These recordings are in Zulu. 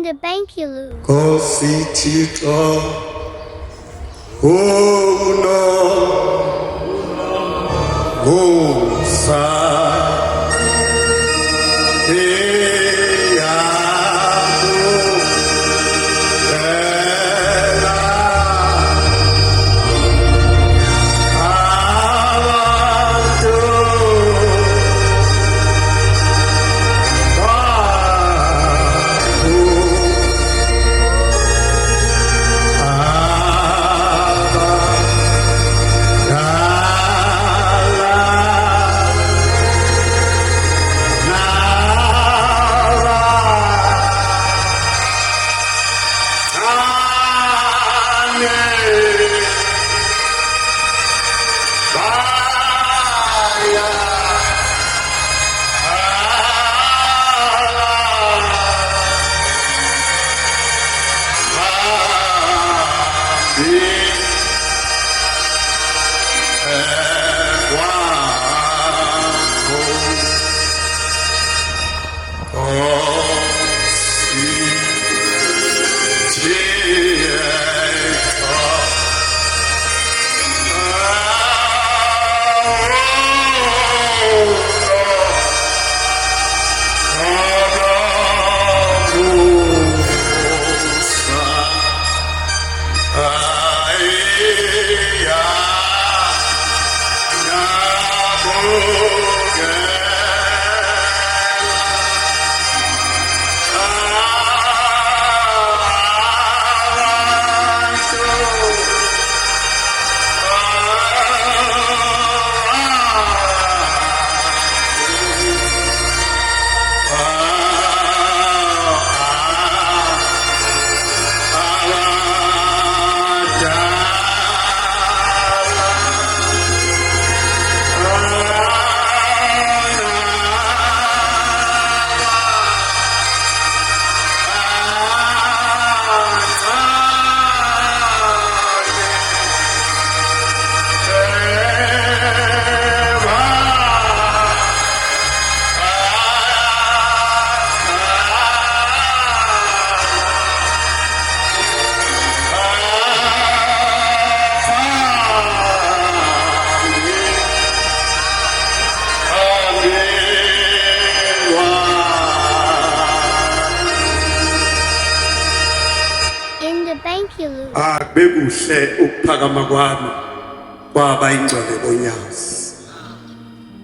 In the bank you lose. Nkosi Thixo unomusa bekuhle ukuphakama kwami kwaba ingcwele konyazi.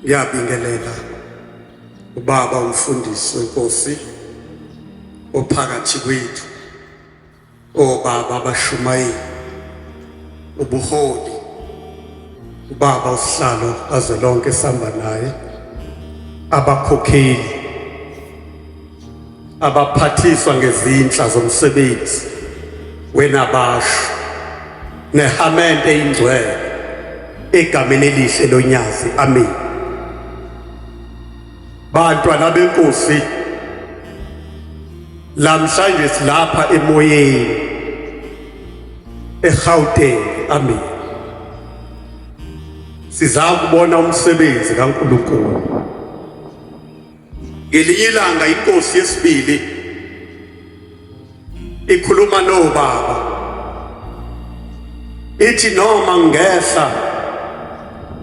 Ngiyabingelela ubaba umfundisi wenkosi ophakathi kwethu, obaba abashumayeli, ubuholi, ubaba usihlalo azwelonke esihamba naye, abakhokheli, abaphathiswa ngezinhla zomsebenzi wena basho nehamente ingcwele egameni elihle lonyazi. Amen. Bantwana benkosi, lamhlanje silapha emoyeni eGauteng. Amen. Sizama ukubona umsebenzi kaNkulunkulu. Ngelinye ilanga inkosi yesibili ikhuluma nobaba, ithi noma ngehla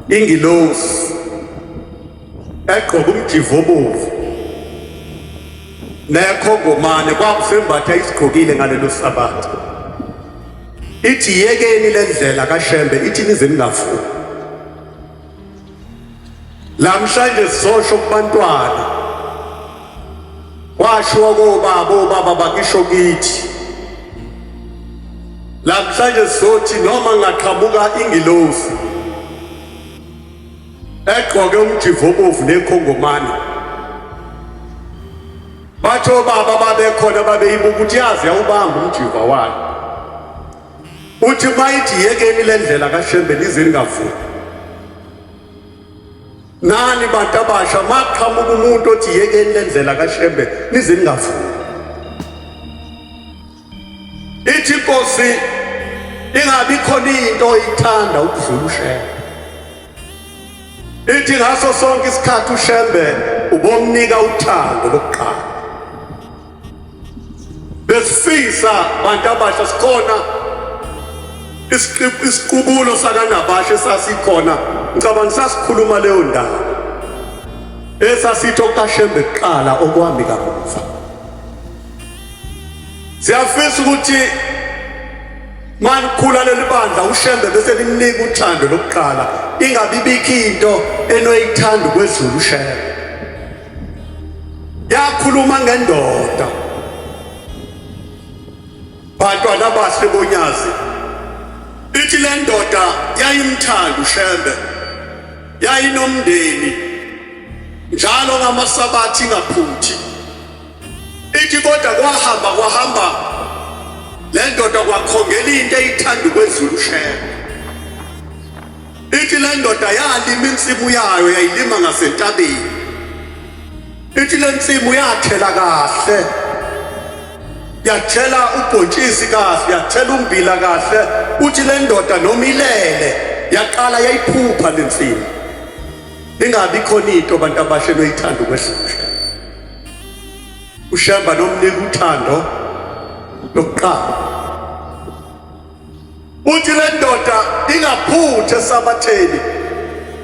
ingilosi egqoka umjivo obomvu nekhongomane, kwakusembatha isigqokile ngalelo sabatha, ithi yekeni lendlela kaShembe, ithi nize ningafuni. Lamhlanje sisosho kubantwana, washiwo kobaba, obaba bakisho kithi. Lamhlanje sizothi noma ngaqhamuka ingilosi egqoke umjivo obomvu nekhongomane, batho baba babekhona babeyibuka ukuthi yazi yawubamba umjiva wayo, uthi mayithi yekeni lendlela kaShembe nize ningafuni. Nani bantu abasha maqhamuka umuntu othi yekeni lendlela kaShembe nize ningafuni? Ithi inkosi ingabi khona into oyithanda ukudlula uShembe. Ithi ngaso sonke isikhathi uShembe ubomnika uthando lokuqala. besifisa bantu abasha sikhona isiqubulo sakaNabasha esasikhona ngicabanga sasikhuluma leyo ndaba esasithi okukaShembe kuqala okwami kamuva. Siyafisa ukuthi manikhula leli bandla uShembe bese limnika uthando lokuqala ingabi bikho into enoyithanda kwezulu uShembe. Yakhuluma ngendoda bantwana bahle bonyazi ithi le ndoda yayimthanda uShembe yayinomndeni njalo ngamasabathi ngaphuthi ithi kodwa kwahamba le ndoda kwakhongela into eyithanda kwezulu uShembe. Ithi le ndoda yalima insimu yayo yayilima ngasentabeni. Ithi le nsimu yathela kahle yathela ubhontshisi kahle yathela umbila kahle. Uthi le ndoda nomilele yaqala yayiphupha le nsimu ingabi khona into abantu abasha noyithanda kwezulu uShembe. uShembe nomnika uthando lokuqala. Uthi le ndoda ingaphuthe esabatheni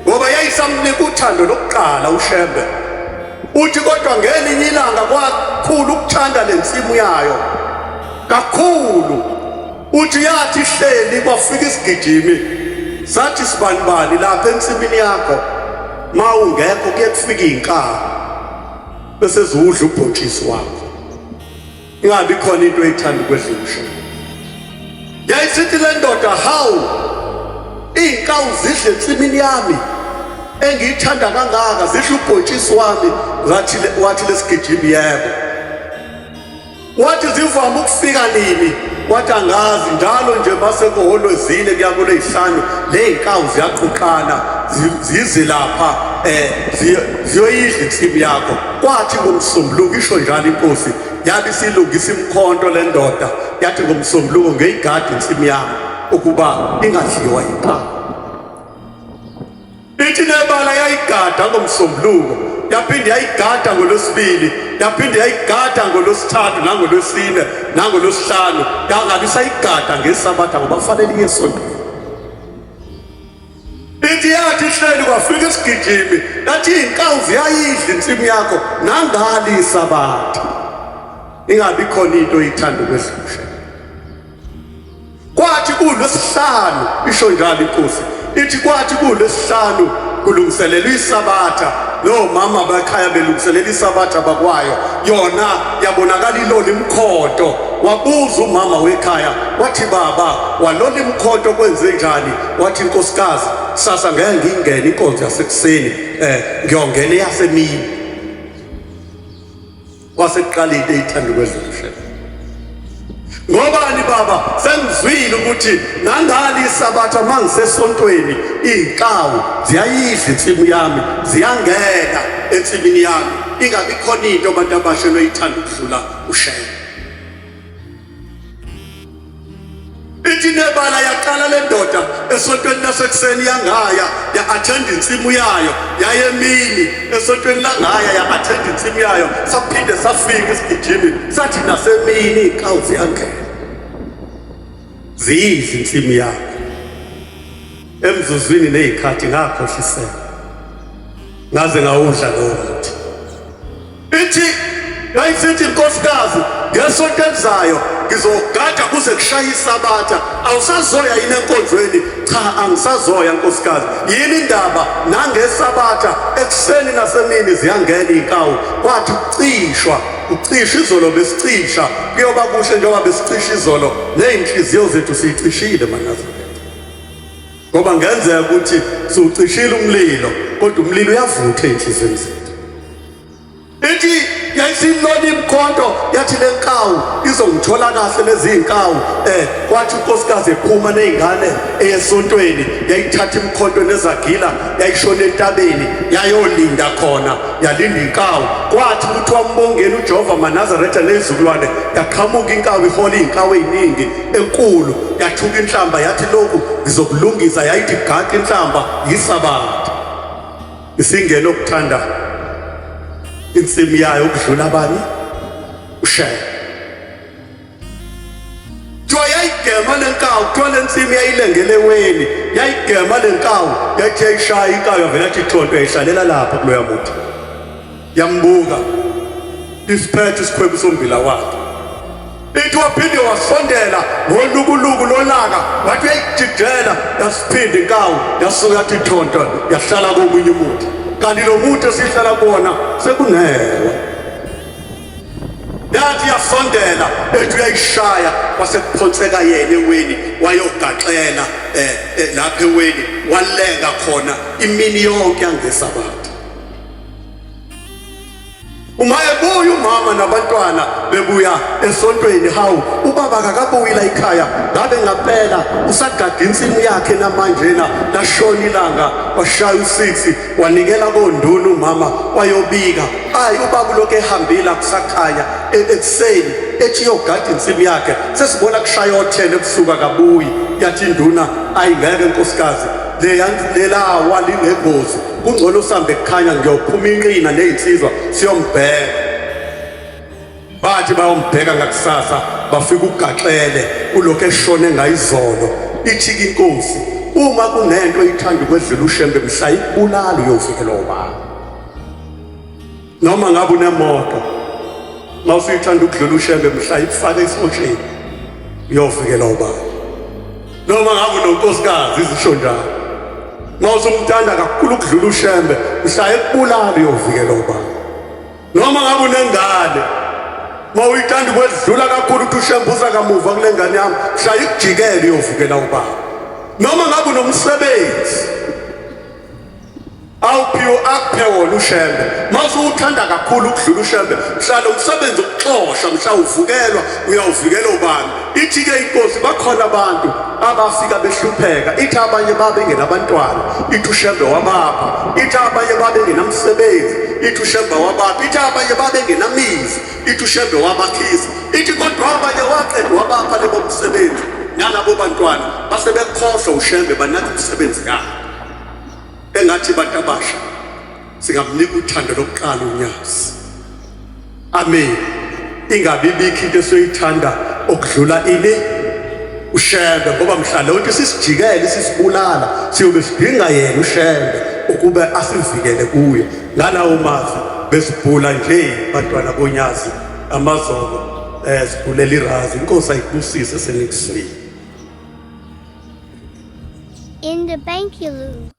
ngoba yayisamnika uthando lokuqala uShembe. Uthi kodwa ngelinye ilanga kwakhulu ukuthanda le nsimu yayo kakhulu. Uthi yathi hleli kwafika isigijimi sathi sibanibani lapha ensimini yakho ma ungekho kuye kufika inkaba bese zudla ubhontshisi wakho ingabi khona into eyithanda kwezulu uShembe. Yayisithi le ndoda hawu iy'nkawu zidle ensimini yami engiyithanda kangaka zidle ubhontshisi wami. Wathi lesigijimi yebo. Wathi zivama ukufika nini? Wathi angazi njalo nje masekuholo zine kuya kuLwesihlanu ley'nkawu ziyaqhuqana zize lapha ziyoyidla insimu yakho. Kwathi ngoMsombuluko isho njalo inkosi yabe isilungisa imkhonto le ndoda yathi ngoMsombuluko ngeyigadi insimu yami ukuba ingadliwa yinkawu. Ithi nebala yayigada ngoMsombuluko yaphinde yayigada ngoLwesibili yaphinde yayigada ngoLwesithathu nangoLwesine nangoLwesihlanu yangabi sayigada ngeSabatha ngoba kufanele iye esontweni. Ithi yathi hleli kwafika isigijimi yathi iy'nkawu ziyayidla insimu yakho nangali iSabatha ingabi khona into oyithanda kwezulu uShembe. Kwathi kuLwesihlanu isho njalo inkosi ithi kwathi kuLwesihlanu kulungiselelwa iSabatha lo mama bakhaya belungiselela iSabatha bakwayo yona yabonakala iloli imkhonto. Wabuza umama wekhaya wathi baba waloli imkhonto kwenze njani? Wathi inkosikazi sasa ngeke ngingene inkonzo yasekuseni ngiyongena eyasemini. Wasekuqala into eyithanda kwezulu uShembe. Ngobani baba sengizwile ukuthi nangali iSabatha mangisesontweni iy'nkawu ziyayidla insimu yami ziyangena ensimini yami ingabi khona into abantu abasha noyithanda ukudlula uShembe. Ithi nebala yaqala le ndoda esontweni lasekuseni yangaya ya-athenda insimu yayo yayemini esontweni langaya ya-athenda insimu yayo saphinde safika isigijimi sathi nasemini iy'nkawu ziyangena ziyidla insimu yakho. Emzuzwini ney'khathi ngakhohliseka ngaze ngawudla lowo muthi. Ithi yayisithi inkosikazi ngesonto elizayo ngizogada kuze kushaye iSabatha. Awusazoya yini enkonzweni? Cha angisazoya nkosikazi. Yini indaba nangeSabatha ekuseni nasemini ziyangena iy'nkawu? Kwathi ucishwa izolo besicisha kuyoba kuhle njengoba besicisha izolo ney'nhliziyo zethu siyicishile maNazaretha ngoba ngenzeka ukuthi siwucishile umlilo kodwa umlilo uyavutha ey'nhliziyweni zethu. Ithi yayisilona imkhonto yathi le nkawu izongithola kahle lezi y'nkawu. Kwathi unkosikazi ephuma ney'ngane eyesontweni yayithatha imkhonto nezagila yayishona entabeni yayolinda khona yalinda inkawu. Kwathi kuthiwa mbongeni uJehova maNazaretha ney'zukulwane yaqhamuka inkawu ihola iy'nkawu ey'ningi enkulu yathuka inhlamba yathi lokhu ngizokulungisa yayithi gaqa inhlamba yiSabatha. Isingene okuthanda insimu yayo ukudlula abanye uShembe. lenkawu kuthiwa lensimu yayilengeleweni yayigema lenkawu yathi yayishaya inkawu yavela athi ithonto yayihlalela lapha kuloya muntu yambuka isiphethe isikhwebu sombila wakhe ithi waphinde wasondela ngolukuluku lolaka wathi uyayijidela yasiphinda inkawu yasuka yathi ithonto yahlala komunye umuntu kanti lo muntu esihlala kona sekunewa yathi yasondela ethi uyayishaya wasekuphonseka yena eweni wayogaxela lapha eweni walenga khona imini yonke yangesabatha uma ebuya umama nabantwana bebuya esontweni hawu ubaba akakabuyila ekhaya ngabe ngaphela usagada insimu yakhe namanjena lashona ilanga washaya u6 wanikela konduna umama wayobika hayi ubaba lokho ehambile akusakhanya ekuseni ethi yogada insimu yakhe sesibona kushaya o10 ebusuku akabuyi yathi induna ayingeke nkosikazi lela walingengozi kungcono usambe kukhanya ngiyophuma inqina nezinsizwa siyombheka bathi bayombheka ngakusasa bafika ugaxele ulokho eshone ngayizolo ithi inkosi uma kunento ithanda ukwedlula ushembe mhla ibulala uyovikela obaba noma ngabe unemoto mawusithanda ukudlula ushembe mhla ifake isifosheni uyovikela obaba noma ngabe unonkosikazi izisho njalo mawusumthanda kakhulu ukudlula ushembe mhla ekubulala uyovikela obaba noma ngabe unengane mawuyithanda ukwedlula kakhulu ukuthi ushembe uza kamuva kule ngane yami mhla ikujikele uyovikela obaba noma ngabe unomsebenzi awuphiwe akuphe wona ushembe mawusuthanda kakhulu ukudlula ushembe mhla lo msebenzi ukuxosha mhla uvukelwa uyawuvikela obani ithi ke inkosi bakhona abantu abafika behlupheka ithi abanye babengenabantwana ithi ushembe wabapha ithi abanye babengenamsebenzi ithi ushembe wabapha ithi abanye babengenamizi ithi ushembe wabakhisa ithi kodwa abanye waqeda wabapha lebo msebenzi nalabo bantwana base bekhohlwa ushembe banathi umsebenzi kahle engathi bantu abasha singamnika uthando lokuqala unyazi amen ingabi bikho into esoyithanda okudlula ini ushembe ngoba mhla lonke sisijikele sisibulala siyobe sidinga yena ushembe ukube asivikele kuyo ngalawo mazi besibhula nje bantwana bonyazi amazolo sibhulela irazi inkosi ayibusise senikusile in the bank you lose.